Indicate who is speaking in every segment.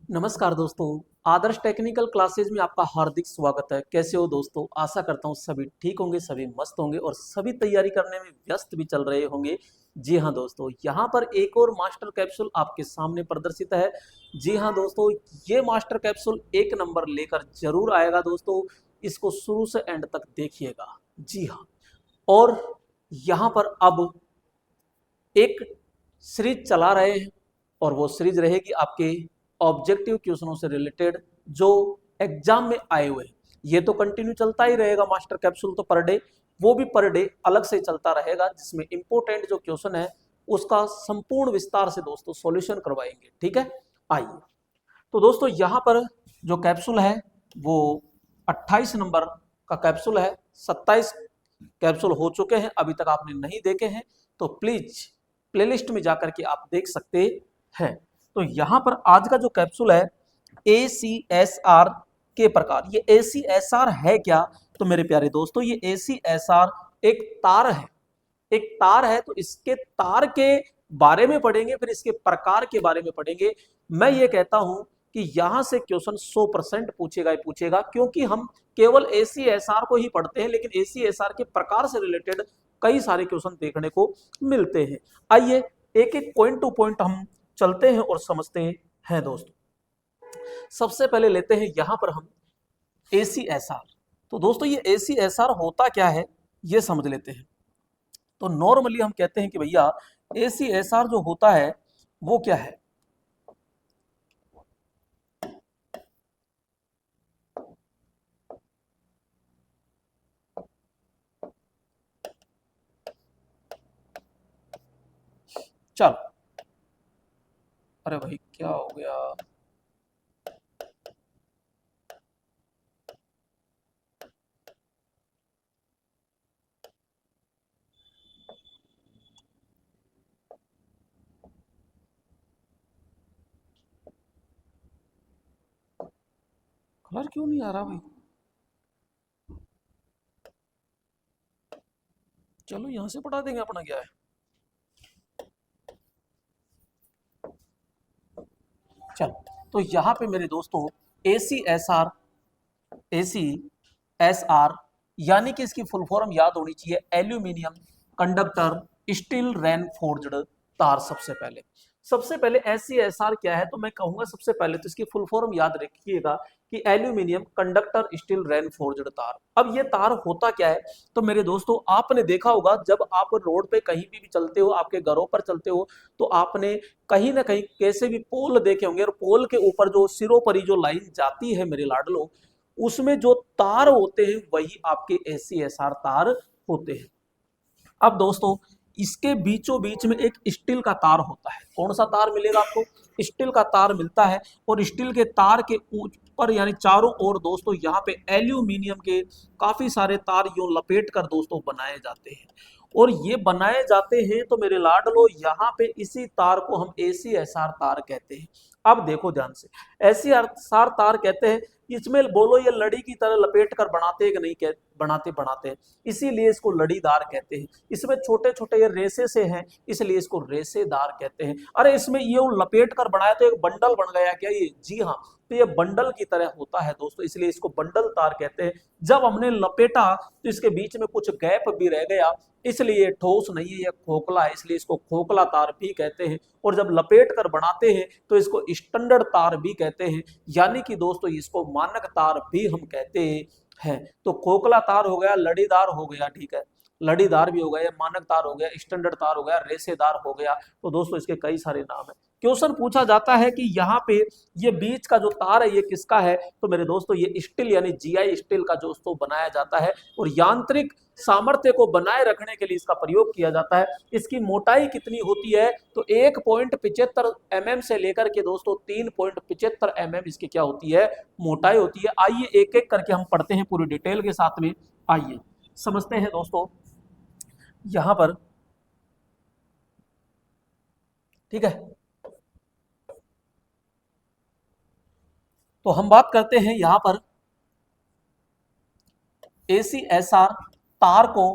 Speaker 1: नमस्कार दोस्तों। आदर्श technical classes में आपका हार्दिक स्वागत है। कैसे हो दोस्तों? आशा करता हूँ सभी ठीक होंगे, सभी मस्त होंगे और सभी तैयारी करने में व्यस्त भी चल रहे होंगे। जी हाँ दोस्तों, यहाँ पर एक और मास्टर कैप्सूल आपके सामने प्रदर्शित है। जी हाँ दोस्तों, ये मास्टर कैप्सूल एक नंबर लेकर जरूर आएगा दोस्तों। इसको शुरू से एंड तक देखिएगा। जी हाँ, और यहाँ पर अब एक सीरीज चला रहे हैं और वो सीरीज रहेगी आपके ऑब्जेक्टिव क्वेश्चनों से रिलेटेड जो एग्जाम में आए हुए हैं। ये तो कंटिन्यू चलता ही रहेगा मास्टर कैप्सूल तो पर डे, वो भी पर डे अलग से चलता रहेगा जिसमें इंपॉर्टेंट जो क्वेश्चन है उसका संपूर्ण विस्तार से दोस्तों सॉल्यूशन करवाएंगे। ठीक है, आइए। तो दोस्तों यहाँ पर जो कैप्सूल है वो 28 नंबर का कैप्सूल है। 27 कैप्सूल हो चुके हैं, अभी तक आपने नहीं देखे हैं तो प्लीज प्लेलिस्ट में जाकर के आप देख सकते हैं। तो यहाँ पर आज का जो कैप्सूल है ACSR के प्रकार। ये ACSR है क्या? तो मेरे प्यारे दोस्तों, ये ACSR एक तार है। एक तार है तो इसके तार के बारे में पढ़ेंगे, फिर इसके प्रकार के बारे में पढ़ेंगे। मैं ये कहता हूं कि यहां से क्वेश्चन 100% पूछेगा ही पूछेगा, क्योंकि हम केवल ACSR को ही पढ़ते हैं लेकिन ACSR के प्रकार से रिलेटेड कई सारे क्वेश्चन देखने को मिलते हैं। आइए एक एक पॉइंट टू पॉइंट हम चलते हैं और समझते हैं दोस्तों। सबसे पहले लेते हैं यहां पर हम ACSR। तो दोस्तों ये ACSR होता क्या है ये समझ लेते हैं। तो नॉर्मली हम कहते हैं कि भैया ACSR जो होता है वो क्या है? चल, अरे भाई क्या हो गया? कलर क्यों नहीं आ रहा भाई? चलो यहां से पढ़ा देंगे, अपना क्या है। चल, तो यहाँ पे मेरे दोस्तों ACSR, ACSR यानी कि इसकी फुल फॉर्म याद होनी चाहिए, एल्यूमिनियम कंडक्टर स्टील रेनफोर्ज्ड तार। सबसे पहले ACSR क्या है? तो मैं कहूंगा सबसे पहले तो इसकी फुल फॉर्म याद रखिएगा कि एल्यूमिनियम कंडक्टर स्टील रेनफोर्ज्ड तार। अब ये तार होता क्या है? तो मेरे दोस्तों आपने देखा होगा जब आप रोड पे कहीं भी चलते हो, आपके घरों पर चलते हो, तो आपने कहीं ना कहीं कैसे भी पोल देखे होंगे और पोल के ऊपर जो सिरों पर ही जो लाइन जाती है मेरे लाडलो, उसमें जो तार होते हैं वही आपके ACSR तार होते हैं। अब दोस्तों इसके बीचों बीच में एक स्टील का तार होता है। कौन सा तार मिलेगा आपको? स्टील का तार मिलता है। और स्टील के तार के ऊपर यानी चारों ओर दोस्तों यहाँ पे एल्यूमिनियम के काफी सारे तार यूं लपेट कर दोस्तों बनाए जाते हैं। और ये बनाए जाते हैं तो मेरे लाडलो यहाँ पे इसी तार को हम ACSR तार कहते हैं। अब देखो ध्यान से, ACSR तार कहते हैं, इसमें बोलो ये लड़ी की तरह लपेट कर बनाते हैं कि नहीं? बनाते बनाते हैं, इसीलिए इसको लड़ीदार कहते हैं। इसमें छोटे छोटे ये रेसे से हैं, इसलिए इसको रेसेदार कहते हैं। अरे इसमें ये लपेट कर बनाया तो एक बंडल बन गया क्या ये? जी हाँ, तो ये बंडल की तरह होता है दोस्तों, इसलिए इसको बंडल तार कहते हैं। जब हमने लपेटा तो इसके बीच में कुछ गैप भी रह गया, इसलिए ये ठोस नहीं है, ये खोखला है, इसलिए इसको खोखला तार भी कहते हैं। और जब लपेट कर बनाते हैं तो इसको स्टैंडर्ड तार भी कहते हैं, यानी कि दोस्तों इसको मानक तार भी हम कहते हैं। तो खोखला तार हो गया, लड़ीदार हो गया, ठीक है, लड़ीदार भी हो गया, मानक तार हो गया, स्टैंडर्ड तार हो गया, रेसेदार हो गया। तो दोस्तों इसके कई सारे नाम है। क्वेश्चन पूछा जाता है कि यहाँ पे ये बीच का जो तार है ये किसका है? तो मेरे दोस्तों ये स्टील यानी GI स्टील का दोस्तों बनाया जाता है और यांत्रिक सामर्थ्य को बनाए रखने के लिए इसका प्रयोग किया जाता है। इसकी मोटाई कितनी होती है? तो 1.75 mm से लेकर के दोस्तों 3.75 mm इसकी क्या होती है? मोटाई होती है। आइए एक एक करके हम पढ़ते हैं पूरी डिटेल के साथ में। आइए समझते हैं दोस्तों यहां पर, ठीक है। तो हम बात करते हैं यहां पर ACSR तार को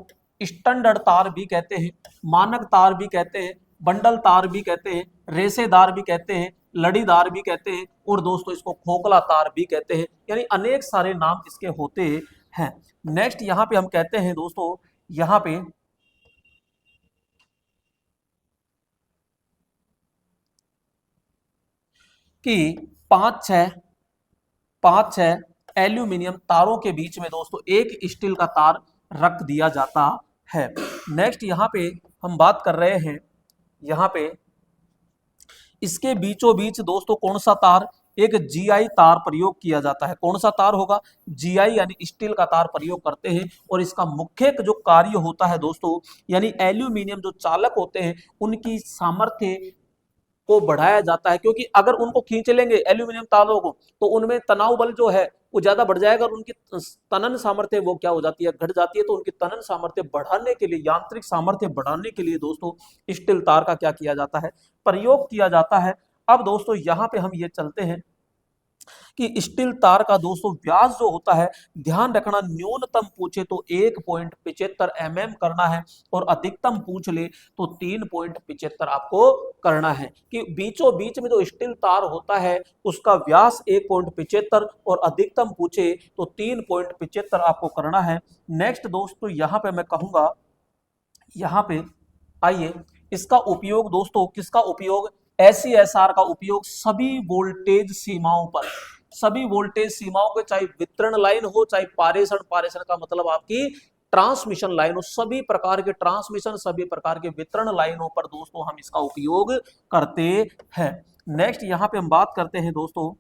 Speaker 1: स्टैंडर्ड तार भी कहते हैं, मानक तार भी कहते हैं, बंडल तार भी कहते हैं, रेसेदार भी कहते हैं, लड़ीदार भी कहते हैं और दोस्तों इसको खोखला तार भी कहते हैं, यानी अनेक सारे नाम इसके होते हैं। नेक्स्ट यहाँ पे हम कहते हैं दोस्तों, यहाँ पे कि पांच छह एल्यूमिनियम तारों के बीच में दोस्तों एक स्टील का तार रख दिया जाता है। नेक्स्ट यहाँ पे हम बात कर रहे हैं, यहाँ पे इसके बीचों बीच दोस्तों कौन सा तार, एक जीआई तार प्रयोग किया जाता है। कौन सा तार होगा, जीआई यानी स्टील का तार प्रयोग करते हैं। और इसका मुख्य जो कार्य होता है दोस्तों, यानी एल्यूमिनियम जो चालक होते हैं उनकी सामर्थ्य को बढ़ाया जाता है, क्योंकि अगर उनको खींच लेंगे एल्यूमिनियम तारों को तो उनमें तनाव बल जो है वो ज्यादा बढ़ जाएगा और उनकी तनन सामर्थ्य वो क्या हो जाती है, घट जाती है। तो उनकी तनन सामर्थ्य बढ़ाने के लिए, यांत्रिक सामर्थ्य बढ़ाने के लिए दोस्तों स्टील तार का क्या किया जाता है, प्रयोग किया जाता है। अब दोस्तों यहाँ पे हम ये चलते हैं कि स्टील तार का दोस्तों व्यास जो होता है, ध्यान रखना न्यूनतम पूछे तो 1.75 mm करना है और अधिकतम पूछ ले तो 3.75 आपको करना है। कि बीचों बीच में जो स्टील तार होता है उसका व्यास 1.75 और अधिकतम पूछे तो 3.75 आपको करना है। नेक्स्ट दोस्तों यहाँ पे मैं कहूंगा, यहाँ पे आइए, इसका उपयोग दोस्तों, किसका उपयोग, एसीएसआर का उपयोग सभी वोल्टेज सीमाओं पर, सभी वोल्टेज सीमाओं के, चाहे वितरण लाइन हो चाहे पारेषण, पारेषण का मतलब आपकी ट्रांसमिशन लाइन हो, सभी प्रकार के ट्रांसमिशन, सभी प्रकार के वितरण लाइनों पर दोस्तों हम इसका उपयोग करते हैं। नेक्स्ट यहाँ पे हम बात करते हैं दोस्तों,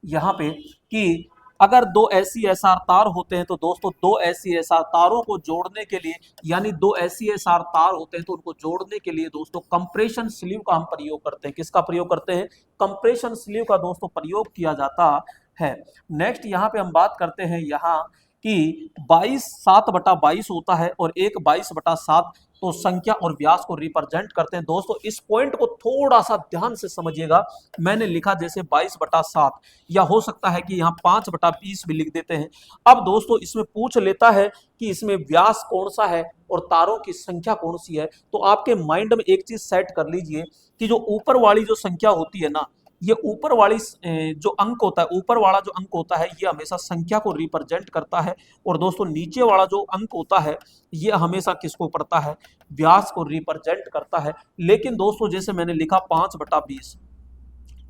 Speaker 1: यहाँ पे कि अगर दो एसीएसआर तार होते हैं तो दोस्तों दो एसीएसआर तारों को जोड़ने के लिए, यानी दो एसीएसआर तार होते हैं तो उनको जोड़ने के लिए दोस्तों कंप्रेशन स्लीव का हम प्रयोग करते हैं। किसका प्रयोग करते हैं, कंप्रेशन स्लीव का दोस्तों प्रयोग किया जाता है। नेक्स्ट यहाँ पे हम बात करते हैं यहाँ कि 22/7/22 होता है और एक 22/7 तो संख्या और व्यास को रिप्रेजेंट करते हैं। दोस्तों इस पॉइंट को थोड़ा सा ध्यान से समझिएगा, मैंने लिखा जैसे 22/7, या हो सकता है कि यहाँ 5/20 भी लिख देते हैं। अब दोस्तों इसमें पूछ लेता है कि इसमें व्यास कौन सा है और तारों की संख्या कौन सी है। तो आपके माइंड में एक चीज सेट कर लीजिए कि जो ऊपर वाली जो संख्या होती है ना, ये ऊपर वाली जो अंक होता है, ऊपर वाला जो अंक होता है ये हमेशा संख्या को रिप्रेजेंट करता है। और दोस्तों नीचे वाला जो अंक होता है ये हमेशा किसको पड़ता है, व्यास को रिप्रेजेंट करता है। लेकिन दोस्तों जैसे मैंने लिखा 5/20,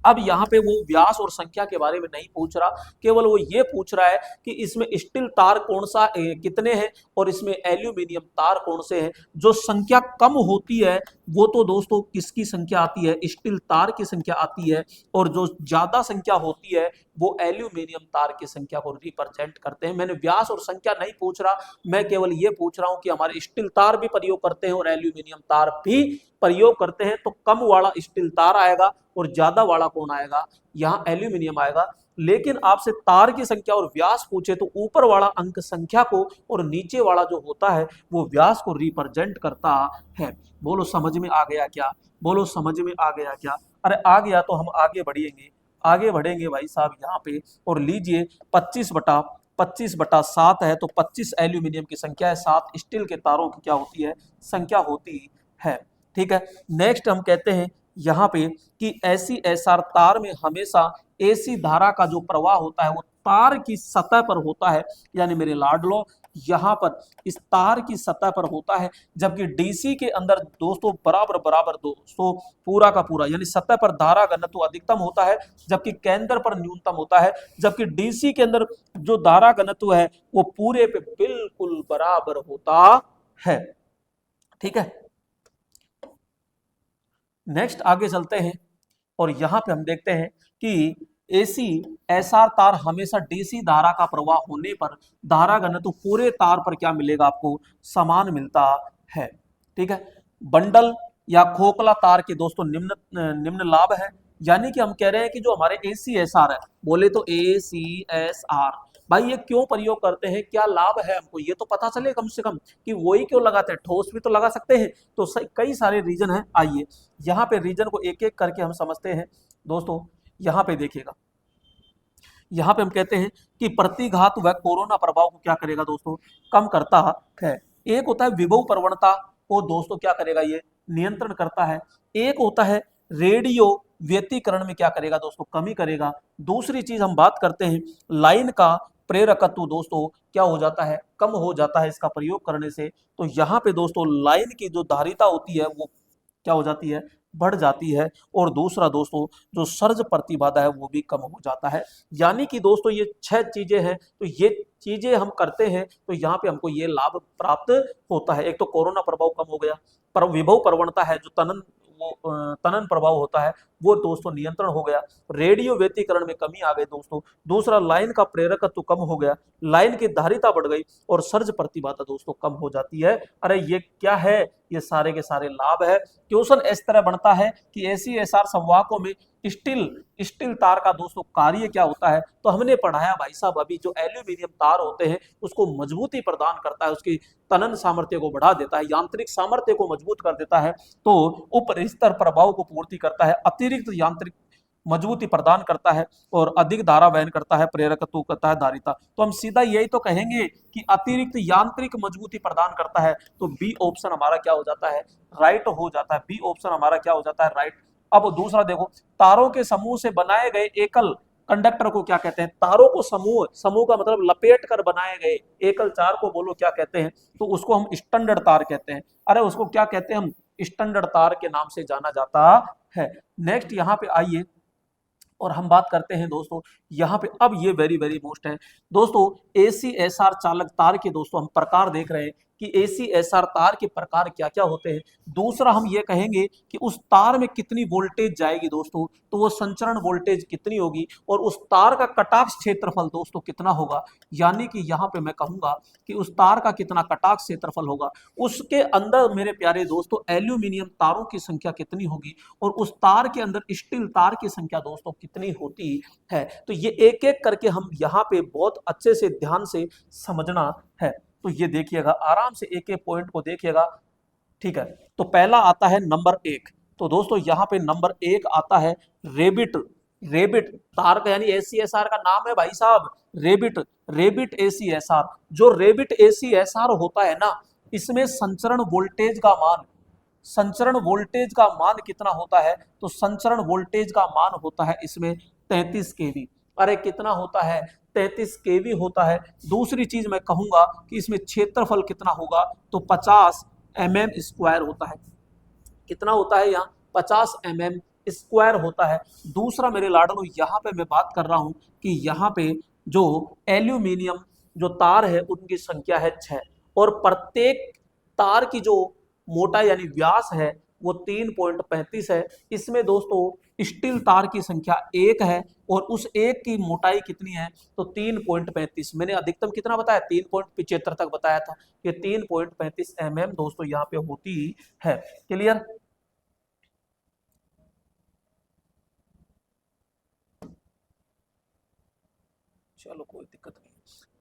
Speaker 1: अब यहाँ पे वो व्यास और संख्या के बारे में नहीं पूछ रहा, केवल वो ये पूछ रहा है कि इसमें स्टील तार कौन सा कितने हैं और इसमें एल्यूमिनियम तार कौन से हैं। जो संख्या कम होती है वो तो दोस्तों किसकी संख्या आती है, स्टील तार की संख्या आती है, और जो ज्यादा संख्या होती है वो एल्यूमिनियम तार की संख्या को रिप्रेजेंट करते हैं। मैंने व्यास और संख्या नहीं पूछ रहा, मैं केवल ये पूछ रहा हूं कि हमारे स्टील तार भी प्रयोग करते हैं और एल्यूमिनियम तार भी प्रयोग करते हैं। तो कम वाला स्टील तार आएगा और ज्यादा वाला कौन आएगा, यहाँ एल्यूमिनियम आएगा। लेकिन आपसे तार की संख्या और व्यास पूछे तो ऊपर वाला अंक संख्या को और नीचे वाला जो होता है वो व्यास को रिप्रेजेंट करता है। बोलो समझ में आ गया क्या, बोलो समझ में आ गया क्या। अरे आ गया तो हम आगे बढ़ेंगे, आगे बढ़ेंगे भाई साहब यहाँ पे। और लीजिए 25/7 है तो 25 एल्यूमिनियम की संख्या है, 7 स्टील के तारों की क्या होती है, संख्या होती है। ठीक है। नेक्स्ट हम कहते हैं यहाँ पे कि एसीएसआर तार में हमेशा एसी धारा का जो प्रवाह होता है वो तार की सतह पर होता है, यानी मेरे लाडलो यहाँ पर इस तार की सतह पर होता है। जबकि डीसी के अंदर दोस्तों बराबर बराबर दोस्तों पूरा का पूरा, यानी सतह पर धारा घनत्व अधिकतम होता है जबकि केंद्र पर न्यूनतम होता है। जबकि डीसी के अंदर जो धारा घनत्व है वो पूरे पे बिल्कुल बराबर होता है। ठीक है। नेक्स्ट आगे चलते हैं और यहां पे हम देखते हैं कि एसी एसआर तार हमेशा डीसी धारा का प्रवाह होने पर धारा घनत्व पूरे तार पर क्या मिलेगा, आपको समान मिलता है। ठीक है। बंडल या खोखला तार के दोस्तों निम्न लाभ है, यानी कि हम कह रहे हैं कि जो हमारे एसीएसआर है, बोले तो एसीएसआर भाई ये क्यों प्रयोग करते हैं, क्या लाभ है हमको, ये तो पता चले कम से कम कि वही क्यों लगाते हैं, ठोस भी तो लगा सकते हैं। तो कई सारे रीजन हैं, आइए यहाँ पे रीजन को एक एक करके हम समझते हैं। दोस्तों यहाँ पे देखिएगा, यहाँ पे हम कहते हैं कि प्रतिघात व कोरोना प्रभाव को क्या करेगा दोस्तों, कम करता है। एक होता है विभव प्रवणता को दोस्तों क्या करेगा, ये नियंत्रण करता है। एक होता है रेडियो व्यतिकरण में क्या करेगा दोस्तों, कमी करेगा। दूसरी चीज हम बात करते हैं लाइन का प्रेरकत्व दोस्तों क्या हो जाता है, कम हो जाता है इसका प्रयोग करने से। तो यहाँ पे दोस्तों लाइन की जो धारिता होती है वो क्या हो जाती है, बढ़ जाती है। और दूसरा दोस्तों जो सर्ज प्रतिबाधा है वो भी कम हो जाता है। यानी कि दोस्तों ये 6 चीजें हैं, तो ये चीजें हम करते हैं तो यहाँ पे हमको ये लाभ प्राप्त होता है। एक तो कोरोना प्रभाव कम हो गया, पर विभव प्रवणता है जो तनन प्रभाव होता है वो दोस्तों नियंत्रण हो गया। रेडियो व्यतिकरण में कमी आ गई दोस्तों। दूसरा लाइन का प्रेरकत्व कम हो गया, लाइन की धारिता बढ़ गई और सर्ज प्रतिबाधा दोस्तों कम हो जाती है। अरे ये क्या है, ये सारे के सारे लाभ है। क्वेश्चन इस तरह बनता है कि ACSR संवाहकों में स्टील तार का दोस्तों कार्य क्या होता है। तो हमने पढ़ाया भाई साहब अभी, जो एल्यूमिनियम तार होते हैं उसको मजबूती प्रदान करता है, उसकी तनन सामर्थ्य को बढ़ा देता है, यांत्रिक सामर्थ्य को मजबूत कर देता है, तो उप स्तर प्रभाव को पूर्ति करता है, अतिरिक्त यांत्रिक मजबूती प्रदान करता है और अधिक धारा वहन करता है, प्रेरकत्व करता है, धारिता। तो हम सीधा यही तो कहेंगे कि अतिरिक्त यांत्रिक मजबूती प्रदान करता है। तो बी ऑप्शन हमारा क्या हो जाता है, राइट हो जाता है। बी ऑप्शन हमारा क्या हो जाता है, राइट। अब दूसरा देखो, तारों के समूह से बनाए गए एकल कंडक्टर को क्या कहते हैं। तारों को समूह का मतलब लपेट कर बनाए गए एकल चार को बोलो क्या कहते हैं, तो उसको हम स्टैंडर्ड तार कहते हैं। अरे उसको क्या कहते हैं, हम स्टैंडर्ड तार के नाम से जाना जाता है। नेक्स्ट यहाँ पे आइए और हम बात करते हैं दोस्तों यहाँ पे, अब ये वेरी वेरी मोस्ट है दोस्तों, ACSR चालक तार के दोस्तों हम प्रकार देख रहे हैं कि ACSR तार के प्रकार क्या क्या होते हैं। दूसरा हम ये कहेंगे कि उस तार में कितनी वोल्टेज जाएगी दोस्तों, तो वो संचरण वोल्टेज कितनी होगी, और उस तार का कटाक्ष क्षेत्रफल दोस्तों कितना होगा। यानी कि यहाँ पे मैं कहूंगा कि उस तार का कितना कटाक्ष क्षेत्रफल होगा। उसके अंदर मेरे प्यारे दोस्तों एल्यूमिनियम तारों की संख्या कितनी होगी, और उस तार के अंदर स्टील तार की संख्या दोस्तों कितनी होती है। तो ये एक एक करके हम यहाँ पे बहुत अच्छे से ध्यान से समझना है। तो ये देखिएगा आराम से एक एक पॉइंट को देखिएगा, ठीक है। तो पहला आता है नंबर 1। तो दोस्तों यहाँ पे नंबर 1 आता है रेबिट। रेबिट तार का यानी ACSR का नाम है भाई साहब, रेबिट ACSR। जो रेबिट ACSR होता है ना, इसमें संचरण वोल्टेज का मान कितना होता है, तो संचरण वोल्टेज का मान होता है इसमें 33 kV। अरे कितना होता है, 33 kV होता है। दूसरी चीज मैं कहूंगा कि इसमें क्षेत्रफल कितना होगा, तो 50 mm स्क्वायर होता है। कितना होता है यहाँ, 50 mm स्क्वायर होता है। दूसरा मेरे लाडलो यहाँ पे मैं बात कर रहा हूँ कि यहाँ पे जो एल्यूमिनियम जो तार है उनकी संख्या है 6, और प्रत्येक तार की जो मोटाई यानी व्यास है वो 3.35 है। इसमें दोस्तों स्टील तार की संख्या 1 है और उस एक की मोटाई कितनी है, तो 3.35। मैंने अधिकतम कितना बताया, 3.75 तक बताया था। ये 3.35 mm दोस्तों यहाँ पे होती है। क्लियर। चलो कोई दिक्कत नहीं।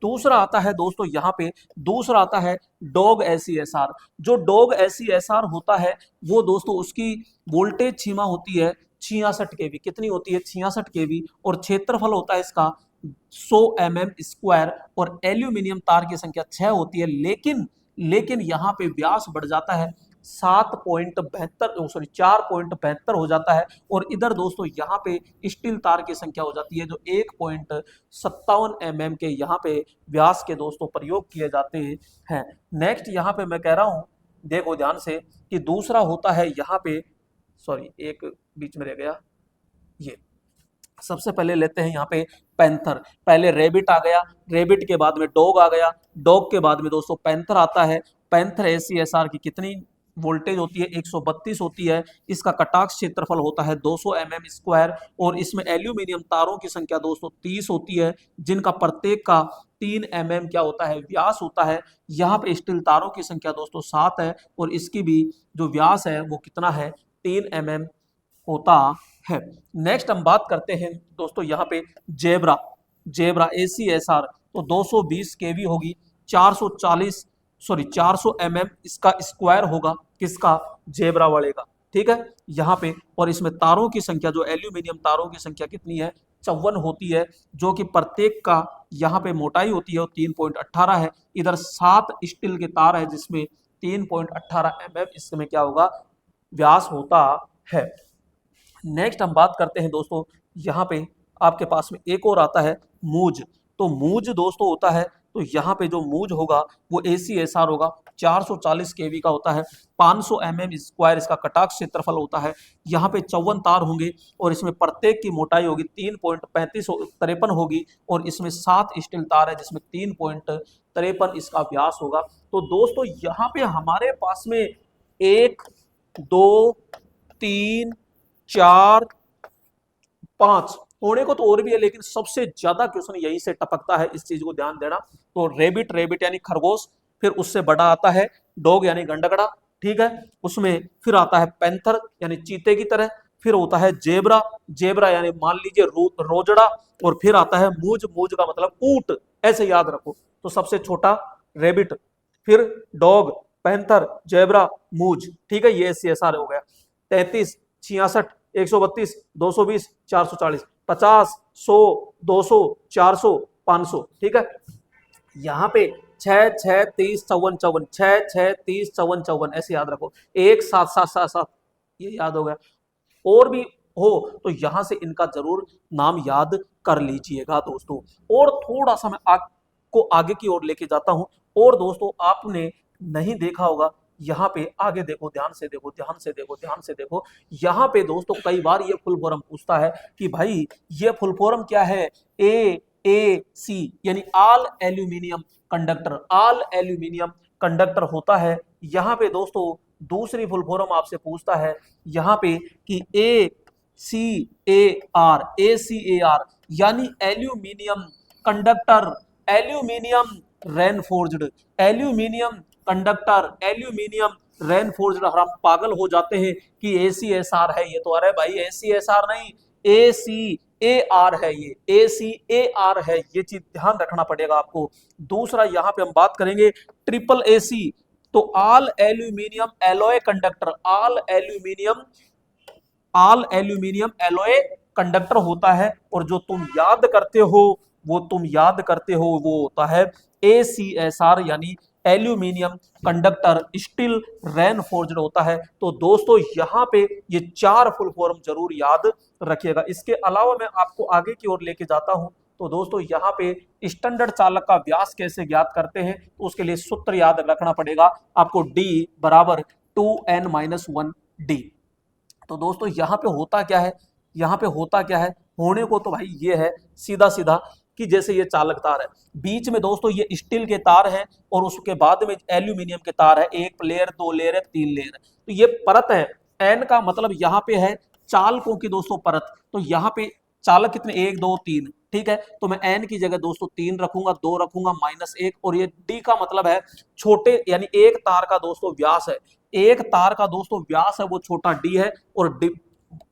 Speaker 1: दूसरा आता है दोस्तों यहाँ पे, दूसरा आता है डॉग ACSR। जो डॉग ACSR होता है वो दोस्तों उसकी वोल्टेज सीमा होती है 66 kV। कितनी होती है, 66 kV, और क्षेत्रफल होता है इसका 100 mm स्क्वायर, और एल्यूमिनियम तार की संख्या 6 होती है। लेकिन यहाँ पे व्यास बढ़ जाता है 4.72 हो जाता है, और इधर दोस्तों यहाँ पे स्टील तार की संख्या हो जाती है जो 1.57 mm के यहाँ पे व्यास के दोस्तों प्रयोग किए जाते हैं। नेक्स्ट यहाँ पे मैं कह रहा हूँ, देखो ध्यान से, कि दूसरा होता है यहाँ पे, सॉरी एक बीच में रह गया, ये सबसे पहले लेते हैं यहाँ पे पैंथर। पहले रेबिट आ गया, रेबिट के बाद में डॉग आ गया, डॉग के बाद में दोस्तों पैंथर आता है। पैंथर ACSR की कितनी वोल्टेज होती है, 132 होती है। इसका कटाक्ष क्षेत्रफल होता है 200 mm स्क्वायर, और इसमें एल्यूमिनियम तारों की संख्या दोस्तों 30 होती है, जिनका प्रत्येक का 3 mm क्या होता है, व्यास होता है। यहाँ पे स्टील तारों की संख्या दोस्तों 7 है, और इसकी भी जो व्यास है वो कितना है, 3 mm होता है। नेक्स्ट हम बात करते हैं दोस्तों यहाँ पे जेब्रा ACSR। तो 220 kV होगी, 400 mm इसका स्क्वायर होगा, किसका, जेब्रा वाले का, ठीक है यहाँ पे। और इसमें तारों की संख्या, जो एल्यूमिनियम तारों की संख्या कितनी है, 54 होती है, जो कि प्रत्येक का यहाँ पे मोटाई होती है वो 3.18 है। इधर 7 स्टील के तार है जिसमें 3.18 mm इसमें क्या होगा, व्यास होता है। नेक्स्ट हम बात करते हैं दोस्तों, यहाँ पे आपके पास में एक और आता है मूज। तो मूज दोस्तों होता है, तो यहाँ पे जो मूज होगा वो ACSR होगा, 440 केवी का होता है, 500 mm² इसका कटाक्ष क्षेत्रफल होता है। यहाँ पे 54 तार होंगे और इसमें प्रत्येक की मोटाई होगी 3.35 होगी और इसमें 7 स्टील तार है जिसमें 3.53 इसका व्यास होगा। तो दोस्तों यहाँ पे हमारे पास में 1 2 3 4 5 होने को तो और भी है, लेकिन सबसे ज्यादा क्वेश्चन यही से टपकता है, इस चीज को ध्यान देना। तो रेबिट, रेबिट यानी खरगोश, फिर उससे बड़ा आता है डॉग यानी गंडकड़ा, ठीक है। उसमें फिर आता है पैंथर यानी चीते की तरह, फिर होता है जेबरा, जेबरा यानी मान लीजिए रोजड़ा, और फिर आता है मूज, मूज का मतलब ऊंट, ऐसे याद रखो। तो सबसे छोटा रेबिट, फिर डॉग, पैंथर, जेबरा, मूज, ठीक है। ये CSR हो गया। 33, 66, 132, 220, 440, 50, 100, 200, 400, 500, ठीक है। यहाँ पे 6 6 30 54 54, 6 6 30 54 54 ऐसे याद रखो। 1 7 7 7 7 ये याद हो गया। और भी हो तो यहां से इनका जरूर नाम याद कर लीजिएगा दोस्तों। और थोड़ा सा मैं आपको आगे की ओर लेके जाता हूं। और दोस्तों आपने नहीं देखा होगा, यहाँ पे आगे देखो, ध्यान से देखो, ध्यान से देखो, ध्यान से देखो। यहाँ पे दोस्तों कई बार ये फुल फॉर्म पूछता है कि भाई ये फुल फॉर्म क्या है। AAC यानी all aluminium conductor, all aluminium conductor होता है। यहाँ पे दोस्तों दूसरी फुल फॉर्म आपसे पूछता है यहाँ पे कि ACAR, ACAR यानी aluminium conductor, aluminium reinforced, aluminium conductor, aluminium reinforced. हम पागल हो जाते हैं कि ACSR है ये तो, अरे भाई ACSR नहीं, ACAR है, ये ACAR है, ये चीज ध्यान रखना पड़ेगा आपको। दूसरा यहाँ पे हम बात करेंगे ट्रिपल AC, तो all aluminium alloy conductor, all aluminium alloy conductor होता है। और जो तुम याद करते हो वो होता है ACSR यानी एल्यूमिनियम कंडक्टर स्टील रेनफोर्स्ड होता है। तो दोस्तों यहाँ पे ये 4 फुल फॉर्म जरूर याद रखिएगा। इसके अलावा मैं आपको आगे की ओर लेके जाता हूं। तो दोस्तों यहाँ पे स्टैंडर्ड चालक का व्यास कैसे ज्ञात करते हैं, तो उसके लिए सूत्र याद रखना पड़ेगा आपको, D बराबर 2n-1D। तो दोस्तों यहाँ पे होता क्या है, यहाँ पे होता क्या है, होने को तो भाई ये है सीधा सीधा कि जैसे ये चालक तार है, बीच में दोस्तों ये स्टील के तार हैं और उसके बाद में एल्यूमिनियम के तार है, 1 लेयर 2 लेयर है 3 लेयर है। तो ये परत है, एन का मतलब यहाँ पे है चालकों की दोस्तों परत। तो यहाँ पे चालक कितने, 1 2 3, ठीक है। तो मैं एन की जगह दोस्तों 3 रखूंगा, 2 रखूंगा, -1, और ये डी का मतलब है छोटे, यानी एक तार का दोस्तों व्यास है, एक तार का दोस्तों व्यास है वो छोटा डी है। और डी,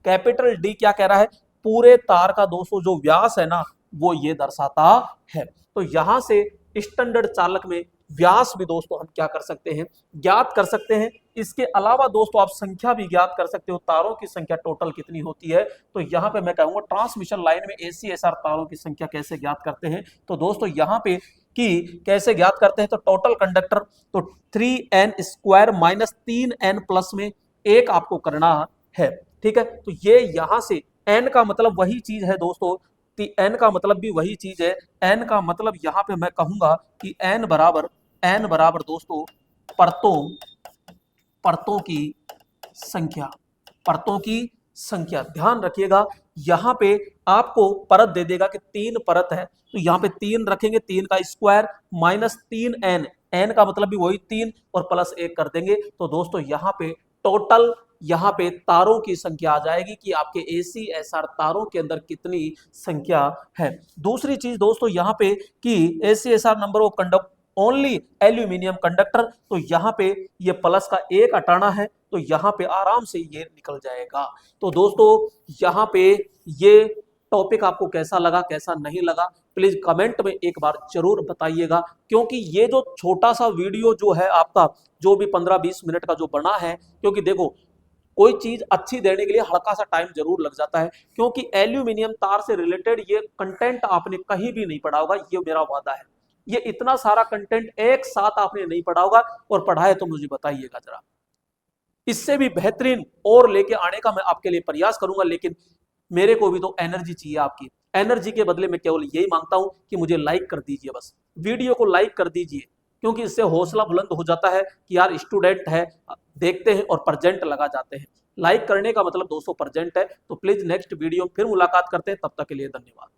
Speaker 1: कैपिटल डी क्या कह रहा है, पूरे तार का दोस्तों जो व्यास है ना वो ये दर्शाता है। तो यहां से स्टैंडर्ड चालक में व्यास भी दोस्तों हम क्या कर सकते हैं, ज्ञात कर सकते हैं। इसके अलावा दोस्तों आप संख्या भी ज्ञात कर सकते हो, तारों की संख्या टोटल कितनी होती है। तो यहाँ पे मैं कहूंगा ट्रांसमिशन लाइन में ACSR तारों की संख्या कैसे ज्ञात करते हैं। तो दोस्तों यहाँ पे कि कैसे ज्ञात करते हैं, तो टोटल कंडक्टर, तो 3n² - 3n प्लस में 1 आपको करना है, ठीक है। तो ये यहां से n का मतलब वही चीज है दोस्तों, n का मतलब भी वही चीज है। n का मतलब यहाँ पे मैं कहूंगा कि n बराबर दोस्तों परतों, परतों की संख्या, परतों की संख्या। ध्यान रखिएगा यहाँ पे आपको परत दे देगा कि 3 परत है, तो यहाँ पे 3 रखेंगे, 3 का स्क्वायर -3n, n का मतलब भी वही 3 और +1 कर देंगे। तो दोस्तों यहाँ पे टोटल, यहाँ पे तारों की संख्या आ जाएगी कि आपके ACSR तारों के अंदर कितनी संख्या है। दूसरी चीज दोस्तों यहाँ पे कि ACSR number of conduct only aluminium conductor, तो यहाँ पे ये प्लस का 1 हटाना है, तो यहाँ पे आराम से ये निकल जाएगा। तो दोस्तों यहाँ पे ये टॉपिक आपको कैसा लगा, कैसा नहीं लगा, प्लीज कमेंट में एक बार जरूर बताइएगा। क्योंकि ये जो छोटा सा वीडियो जो है आपका, जो भी 15-20 मिनट का जो बना है, क्योंकि देखो कोई चीज अच्छी देने के लिए हल्का सा टाइम जरूर लग जाता है, क्योंकि एल्यूमिनियम तार से रिलेटेड ये कंटेंट आपने कहीं भी नहीं पढ़ा होगा, ये मेरा वादा है। ये इतना सारा कंटेंट एक साथ आपने नहीं पढ़ा होगा, और पढ़ा है तो मुझे बताइएगा जरा। इससे भी बेहतरीन और लेके आने का मैं आपके लिए प्रयास करूंगा, लेकिन मेरे को भी तो एनर्जी चाहिए। आपकी एनर्जी के बदले में केवल यही मांगता हूं कि मुझे लाइक कर दीजिए, बस वीडियो को लाइक कर दीजिए, क्योंकि इससे हौसला बुलंद हो जाता है कि यार स्टूडेंट है, देखते हैं और प्रेजेंट लगा जाते हैं। लाइक करने का मतलब 200% है। तो प्लीज नेक्स्ट वीडियो फिर मुलाकात करते हैं, तब तक के लिए धन्यवाद।